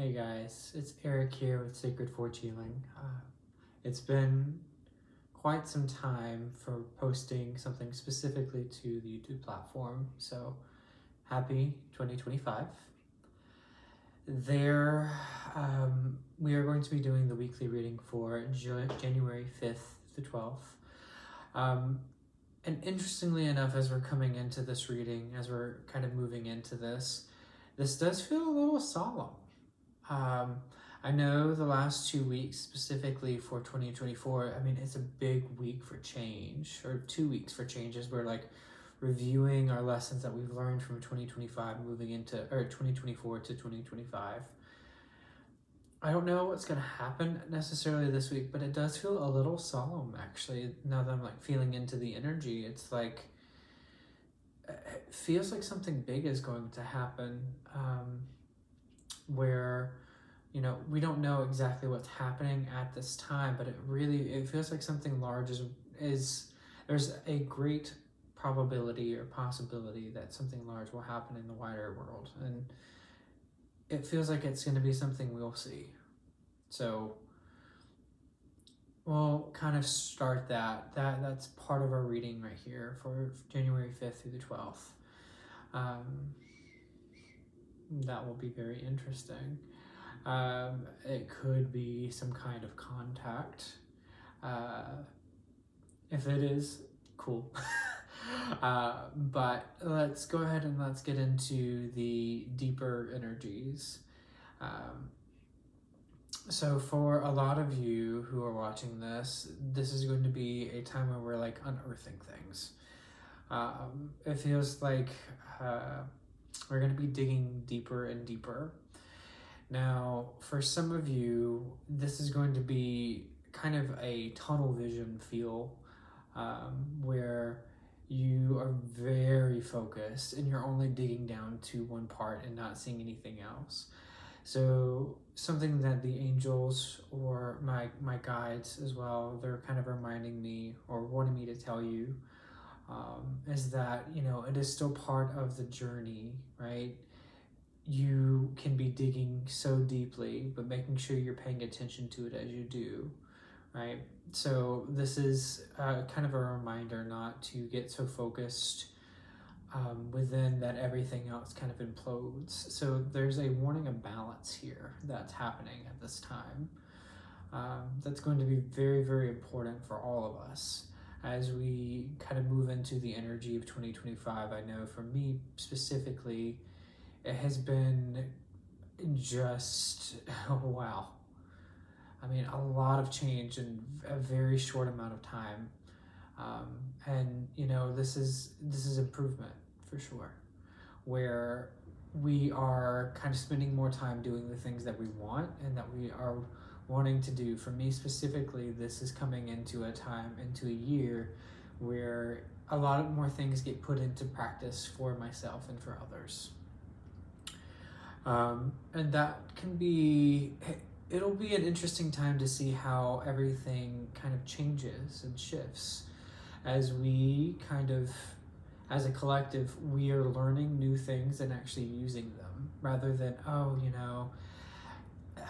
Hey guys, it's Eric here with Sacred Forge Healing. It's been quite some time for posting something specifically to the YouTube platform, so happy 2025. There, we are going to be doing the weekly reading for January 5th to 12th. And interestingly enough, as we're coming into this reading, as we're kind of moving into this does feel a little solemn. I know the last 2 weeks, specifically for 2024, I mean, it's a big week for change, or 2 weeks for changes. We're like reviewing our lessons that we've learned from 2025, moving into, or 2024 to 2025. I don't know what's going to happen necessarily this week, but it does feel a little solemn, actually, now that I'm like feeling into the energy. It's like, it feels like something big is going to happen, where we don't know exactly what's happening at this time, but it feels like something large is there's a great probability or possibility that something large will happen in the wider world, and it feels like it's going to be something we'll see. So we'll kind of start that's part of our reading right here for January 5th through the 12th. That will be very interesting. It could be some kind of contact. If it is, cool. But let's go ahead and let's get into the deeper energies. So for a lot of you who are watching this is going to be a time where we're like unearthing things. It feels like we're going to be digging deeper and deeper. Now, for some of you, this is going to be kind of a tunnel vision feel, where you are very focused and you're only digging down to one part and not seeing anything else. So something that the angels or my guides as well, they're kind of reminding me or wanting me to tell you, is that, it is still part of the journey, right? You can be digging so deeply, but making sure you're paying attention to it as you do, right? So this is kind of a reminder not to get so focused within that everything else kind of implodes. So there's a warning of balance here that's happening at this time. That's going to be very, very important for all of us as we kind of move into the energy of 2025. I know for me specifically, it has been just wow. I mean, a lot of change in a very short amount of time, and this is improvement for sure, where we are kind of spending more time doing the things that we want and that we are wanting to do. For me specifically, this is coming into a year where a lot more things get put into practice for myself and for others. And that can be, it'll be an interesting time to see how everything kind of changes and shifts as we kind of, as a collective, we are learning new things and actually using them rather than,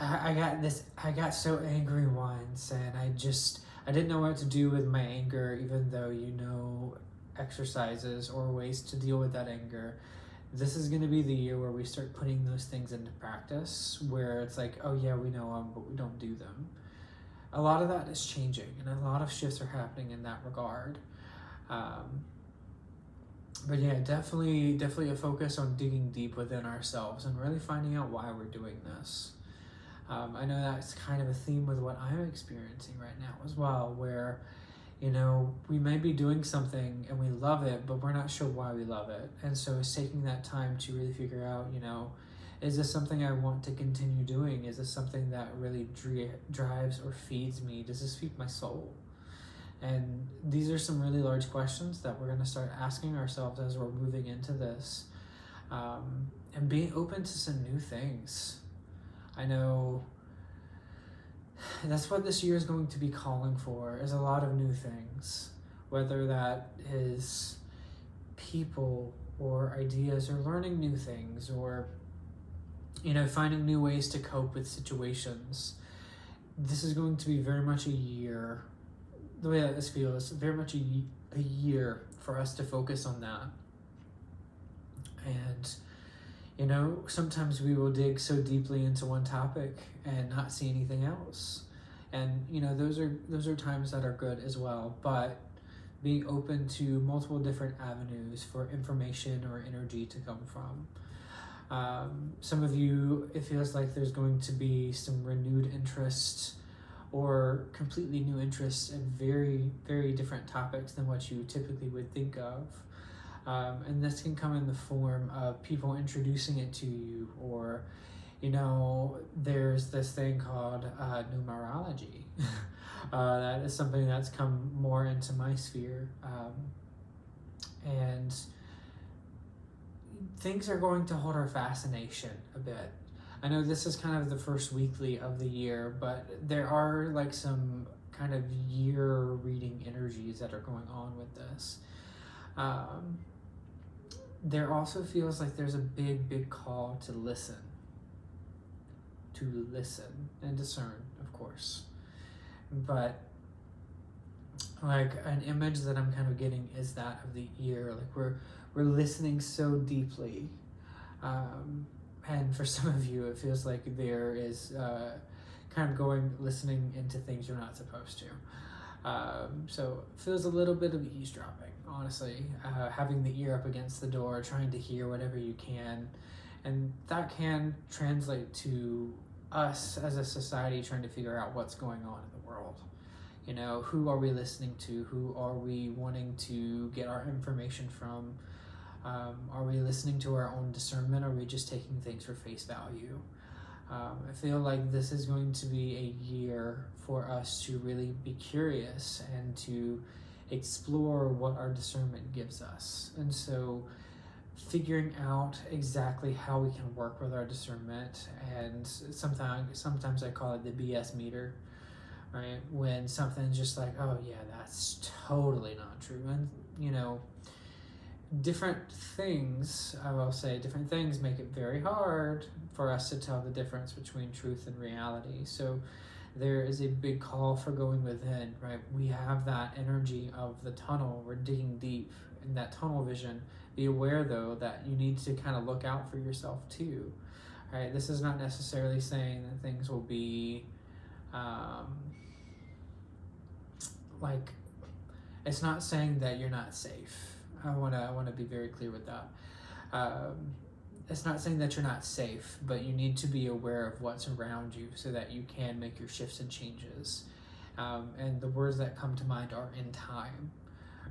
I got so angry once and I didn't know what to do with my anger, even though exercises or ways to deal with that anger. This is going to be the year where we start putting those things into practice, where it's like, oh yeah, we know them, but we don't do them. A lot of that is changing, and a lot of shifts are happening in that regard. But yeah, definitely a focus on digging deep within ourselves and really finding out why we're doing this. I know that's kind of a theme with what I'm experiencing right now as well, where we may be doing something and we love it, but we're not sure why we love it. And so it's taking that time to really figure out, is this something I want to continue doing? Is this something that really drives or feeds me? Does this feed my soul? And these are some really large questions that we're going to start asking ourselves as we're moving into this, and being open to some new things. I know that's what this year is going to be calling for, is a lot of new things, whether that is people or ideas or learning new things or finding new ways to cope with situations. This is going to be very much a year, the way that this feels, very much a year for us to focus on that. And sometimes we will dig so deeply into one topic and not see anything else. And those are times that are good as well, but being open to multiple different avenues for information or energy to come from. Some of you, it feels like there's going to be some renewed interest or completely new interest in very, very different topics than what you typically would think of. And this can come in the form of people introducing it to you, or there's this thing called numerology. That is something that's come more into my sphere. And things are going to hold our fascination a bit. I know this is kind of the first weekly of the year, but there are like some kind of year reading energies that are going on with this. There also feels like there's a big call to listen and discern, of course. But like an image that I'm kind of getting is that of the ear. Like we're listening so deeply, and for some of you, it feels like there is kind of listening into things you're not supposed to. So it feels a little bit of eavesdropping, honestly, having the ear up against the door, trying to hear whatever you can. And that can translate to us as a society trying to figure out what's going on in the world. Who are we listening to? Who are we wanting to get our information from? Are we listening to our own discernment, or are we just taking things for face value? I feel like this is going to be a year for us to really be curious and to explore what our discernment gives us. And so figuring out exactly how we can work with our discernment, and sometimes I call it the BS meter, right? When something's just like, oh yeah, that's totally not true. And different things make it very hard for us to tell the difference between truth and reality. So there is a big call for going within, right? We have that energy of the tunnel. We're digging deep in that tunnel vision. Be aware, though, that you need to kind of look out for yourself too, right? This is not necessarily saying that things will be it's not saying that you're not safe. I want to be very clear with that. It's not saying that you're not safe, but you need to be aware of what's around you so that you can make your shifts and changes. And the words that come to mind are in time,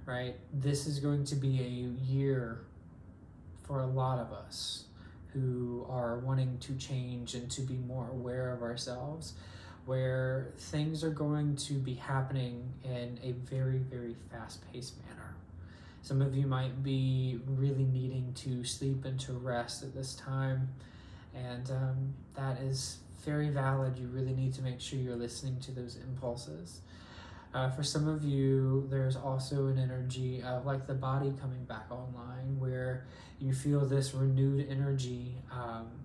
right? This is going to be a year for a lot of us who are wanting to change and to be more aware of ourselves, where things are going to be happening in a very, very fast-paced manner. Some of you might be really needing to sleep and to rest at this time, and that is very valid. You really need to make sure you're listening to those impulses. For some of you, there's also an energy of like the body coming back online, where you feel this renewed energy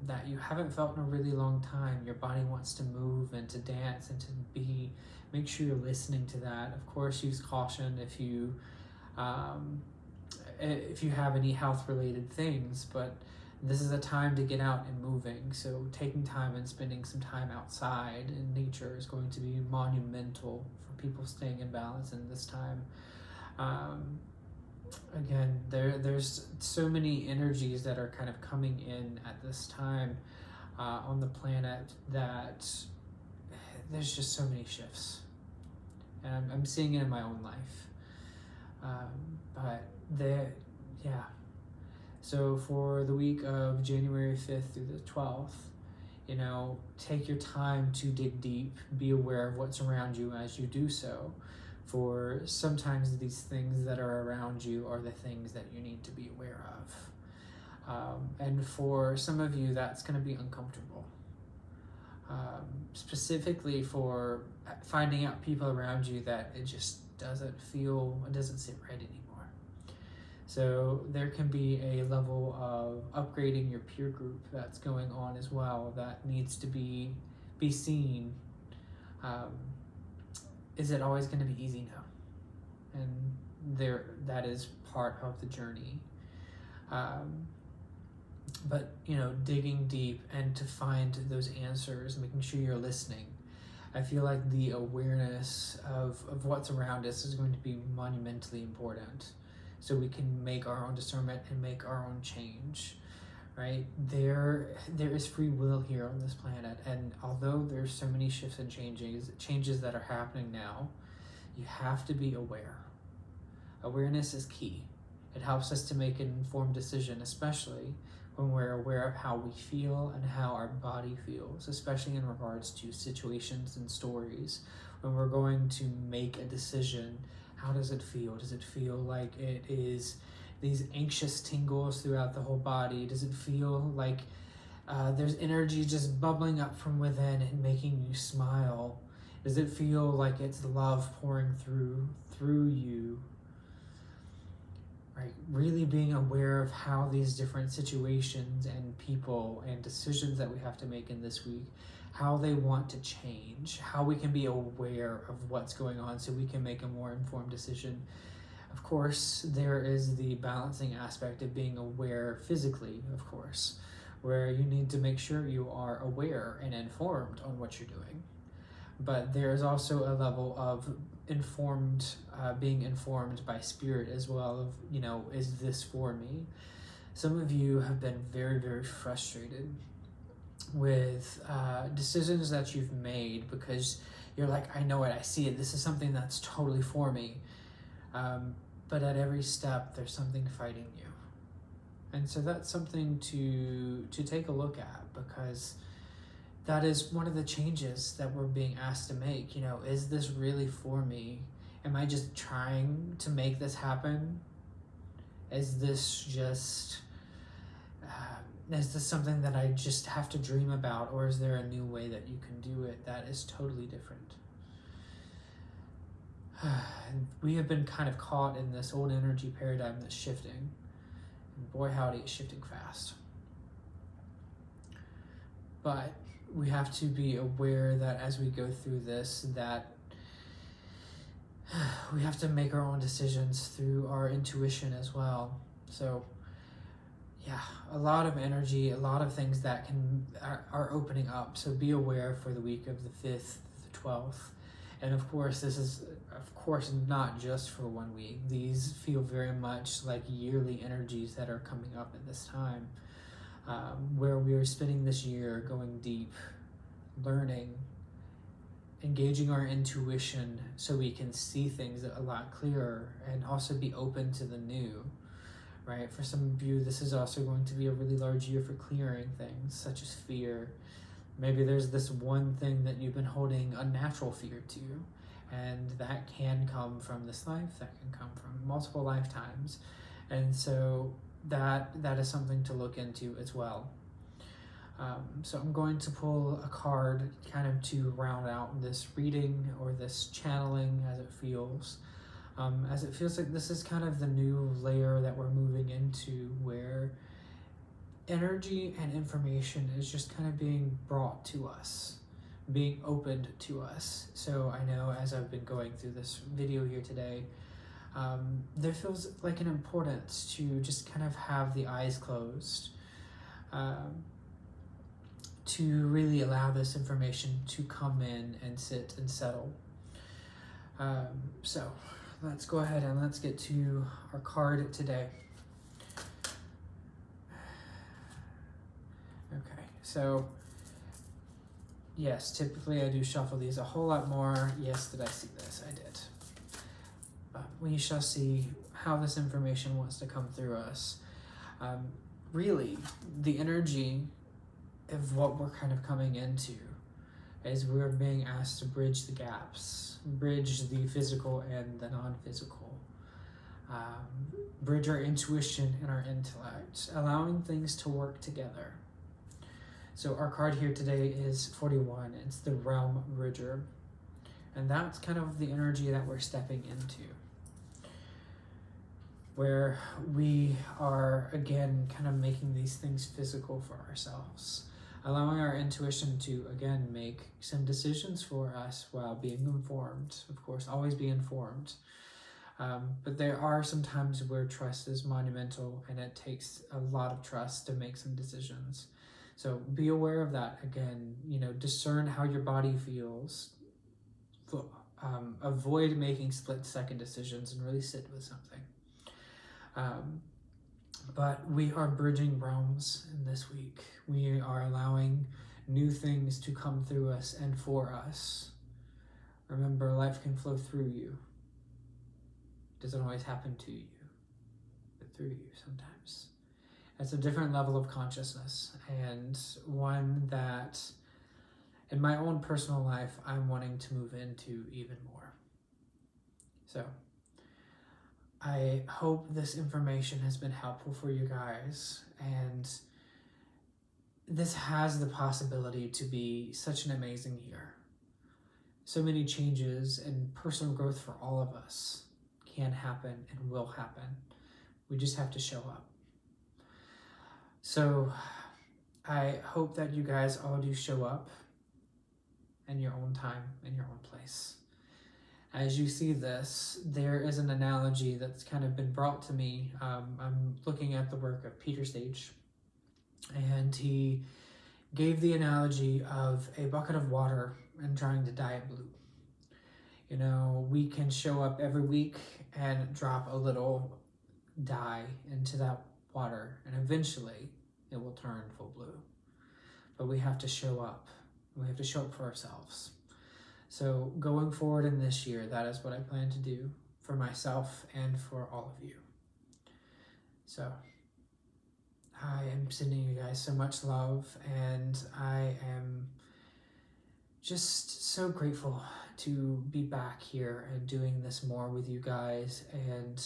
that you haven't felt in a really long time. Your body wants to move and to dance and to be. Make sure you're listening to that. Of course, use caution if you have any health-related things, but this is a time to get out and moving. So taking time and spending some time outside in nature is going to be monumental for people staying in balance in this time. Again, there's so many energies that are kind of coming in at this time on the planet that there's just so many shifts. And I'm seeing it in my own life. So for the week of January 5th through the 12th, take your time to dig deep, be aware of what's around you as you do so. For sometimes these things that are around you are the things that you need to be aware of. And for some of you, that's going to be uncomfortable. Specifically for finding out people around you that it just doesn't sit right anymore. So there can be a level of upgrading your peer group that's going on as well that needs to be seen. Um, is it always going to be easy? No. And that is part of the journey. But digging deep and to find those answers, making sure you're listening. I feel like the awareness of what's around us is going to be monumentally important, so we can make our own discernment and make our own change, right? There is free will here on this planet, and although there's so many shifts and changes that are happening now, you have to be aware. Awareness is key. It helps us to make an informed decision, especially when we're aware of how we feel and how our body feels, especially in regards to situations and stories. When we're going to make a decision, how does it feel? Does it feel like it is these anxious tingles throughout the whole body? Does it feel like there's energy just bubbling up from within and making you smile? Does it feel like it's love pouring through you? Right, really being aware of how these different situations and people and decisions that we have to make in this week, how they want to change, how we can be aware of what's going on so we can make a more informed decision. Of course, there is the balancing aspect of being aware physically, of course, where you need to make sure you are aware and informed on what you're doing. But there's also a level of being informed by spirit as well of, is this for me? Some of you have been very, very frustrated with decisions that you've made because you're like, I know it, I see it, this is something that's totally for me. But at every step, there's something fighting you. And so that's something to take a look at, because that is one of the changes that we're being asked to make. Is this really for me? Am I just trying to make this happen? Is this just, is this something that I just have to dream about? Or is there a new way that you can do it that is totally different? We have been kind of caught in this old energy paradigm that's shifting. And boy, howdy, it's shifting fast. But we have to be aware that as we go through this, that we have to make our own decisions through our intuition as well. So yeah, a lot of energy, a lot of things that are opening up. So be aware for the week of the 5th, the 12th. And of course, this is, not just for 1 week. These feel very much like yearly energies that are coming up at this time. Where we are spending this year going deep, learning, engaging our intuition so we can see things a lot clearer and also be open to the new, right? For some of you, this is also going to be a really large year for clearing things such as fear. Maybe there's this one thing that you've been holding a natural fear to, and that can come from this life, that can come from multiple lifetimes. And so that is something to look into as well. So I'm going to pull a card kind of to round out this reading or this channeling as it feels like this is kind of the new layer that we're moving into, where energy and information is just kind of being brought to us, being opened to us. So I know as I've been going through this video here today, there feels like an importance to just kind of have the eyes closed, to really allow this information to come in and sit and settle. So let's go ahead and let's get to our card today. Okay, so yes, typically I do shuffle these a whole lot more. Yes, did I see this? I did. We shall see how this information wants to come through us. Really, the energy of what we're kind of coming into is we're being asked to bridge the gaps, bridge the physical and the non-physical, bridge our intuition and our intellect, allowing things to work together. So our card here today is 41. It's the Realm Bridger. And that's kind of the energy that we're stepping into. where we are again kind of making these things physical for ourselves, allowing our intuition to again make some decisions for us while being informed. Of course, always be informed. But there are some times where trust is monumental, and it takes a lot of trust to make some decisions. So be aware of that. Again, discern how your body feels. Avoid making split-second decisions and really sit with something. But we are bridging realms in this week. We are allowing new things to come through us and for us. Remember, life can flow through you. It doesn't always happen to you, but through you sometimes. It's a different level of consciousness, and one that in my own personal life I'm wanting to move into even more. So I hope this information has been helpful for you guys, and this has the possibility to be such an amazing year. So many changes and personal growth for all of us can happen and will happen. We just have to show up. So I hope that you guys all do show up in your own time, in your own place. As you see this, there is an analogy that's kind of been brought to me. I'm looking at the work of Peter Sage, and he gave the analogy of a bucket of water and trying to dye it blue. We can show up every week and drop a little dye into that water, and eventually it will turn full blue. But we have to show up. We have to show up for ourselves. So going forward in this year, that is what I plan to do for myself and for all of you. So I am sending you guys so much love, and I am just so grateful to be back here and doing this more with you guys, and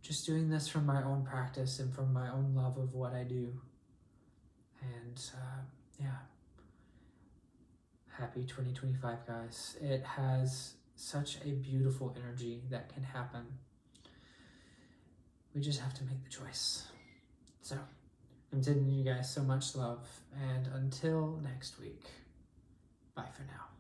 just doing this from my own practice and from my own love of what I do. And happy 2025, guys. It has such a beautiful energy that can happen. We just have to make the choice. So I'm sending you guys so much love, and until next week, bye for now.